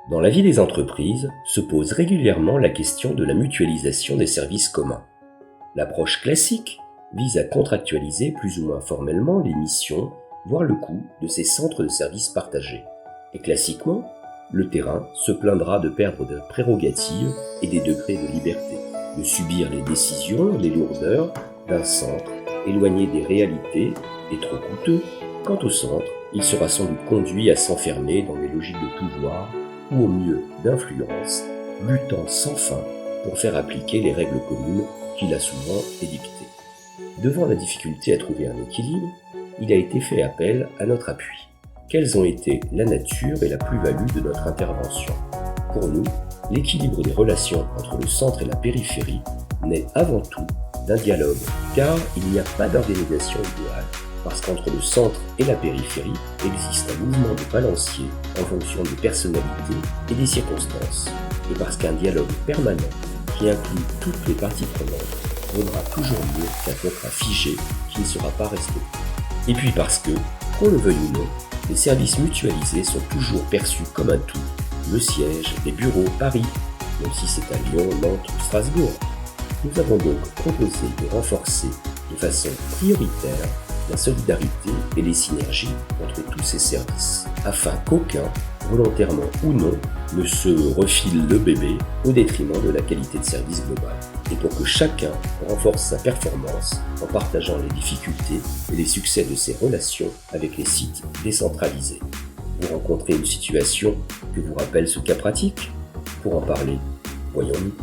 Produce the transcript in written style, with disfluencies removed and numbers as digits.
Dans la vie des entreprises se pose régulièrement la question de la mutualisation des services communs. L'approche classique vise à contractualiser plus ou moins formellement les missions, voire le coût de ces centres de services partagés. Et classiquement, le terrain se plaindra de perdre des prérogatives et des degrés de liberté, de subir les décisions, les lourdeurs d'un centre éloigné des réalités et trop coûteux. Quant au centre, il sera sans doute conduit à s'enfermer dans des logiques de pouvoir ou au mieux d'influence, luttant sans fin pour faire appliquer les règles communes qu'il a souvent édictées. Devant la difficulté à trouver un équilibre, il a été fait appel à notre appui. Quelles ont été la nature et la plus-value de notre intervention? Pour nous, l'équilibre des relations entre le centre et la périphérie naît avant tout d'un dialogue, car il n'y a pas d'organisation idéale, parce qu'entre le centre et la périphérie existe un mouvement de balancier en fonction des personnalités et des circonstances, et parce qu'un dialogue permanent qui inclut toutes les parties prenantes vaudra toujours mieux qu'un contrat figé qui ne sera pas respecté. Et puis parce que, qu'on le veuille ou non, les services mutualisés sont toujours perçus comme un tout, le siège, les bureaux, Paris, même si c'est à Lyon, Nantes ou Strasbourg. Nous avons donc proposé de renforcer de façon prioritaire la solidarité et les synergies entre tous ces services, afin qu'aucun, volontairement ou non, ne se refile le bébé au détriment de la qualité de service globale, et pour que chacun renforce sa performance en partageant les difficultés et les succès de ses relations avec les sites décentralisés. Vous rencontrez une situation que vous rappelle ce cas pratique? Pour en parler, voyons-nous.